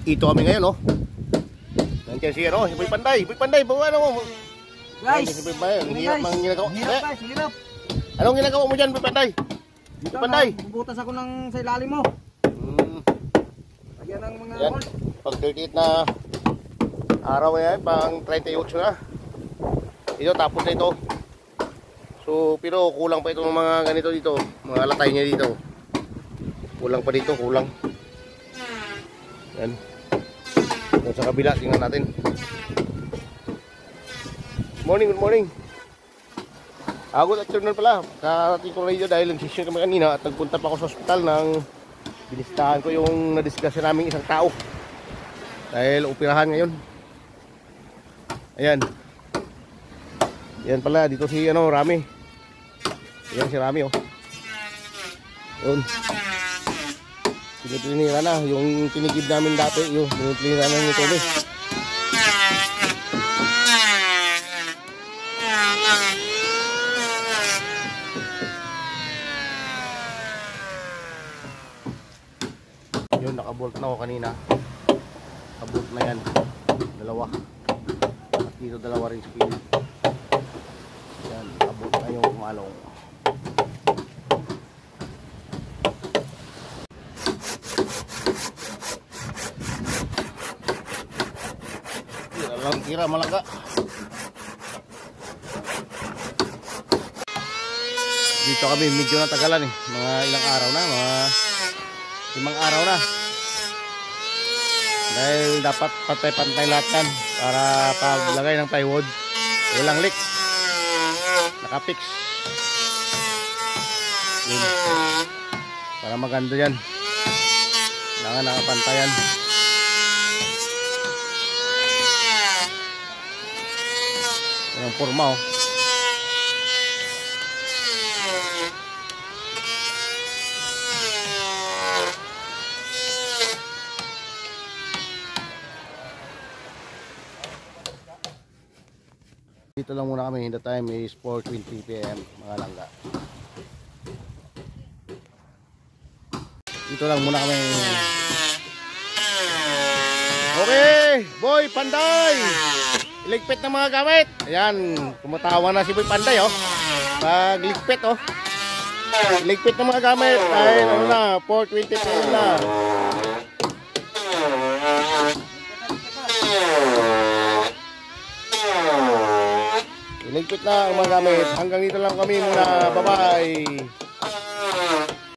Ito kami ngayon, oh. Nandiyan si ano, si Boy Panday. Boy Panday, bawa ano mo. Guys, si Boy Panday, ang hirap mang ginagawa. hirap guys, hirap. Anong ginagawa mo dyan, Boy Panday? Dito Panday. bubutas ako ng sa ilalim mo. Lagyan ng mga yan, pag 38 na araw yan, pang 38 na. Ito, tapos na ito. So, pero kulang pa itong mga ganito dito. Mga latay niya dito. Kulang pa dito, kulang. Yan. Doon sa kabila, tingnan natin. Morning, good morning. Good afternoon pala. Karating ko radio dahil nag-session kami kanina at nagpunta pa ako sa ospital nang binistahan ko yung nadisgrasya naming isang tao. Dahil operahan ngayon. Ayan. Yan pala, dito si ano, Rami. Yan si Rami, oh. Yun. Piniplinira na. Yung tinigib namin dati, yung piniplinira na nito ulit. Yun, nakabolt na ako kanina. Nakabolt na yan. Dalawa. At dito dalawa rin spin. Yan, nakabolt na yung kumalong. Tira malaga. Dito kami medyo natagalan eh. Mga ilang araw na, mga 5 araw na. Dahil dapat pantay-pantay lahat yan para paglagay ng plywood walang leak. Nakapix. Yun. Para maganda yan. Kailangan nakapantayan. Yung forma, oh. Dito lang muna kami. The time is 4:20 PM mga langga. Dito lang muna kami. Okay, Boy Panday. Ligpit ng mga gamit. Ayan, kumatawa na si Boy Panday, oh. Pagligpit, oh. Ligpit ng mga gamit. Dahil ano na, 4:20 PM na. Ligpit na ang mga gamit. Hanggang dito lang kami muna. Bye-bye.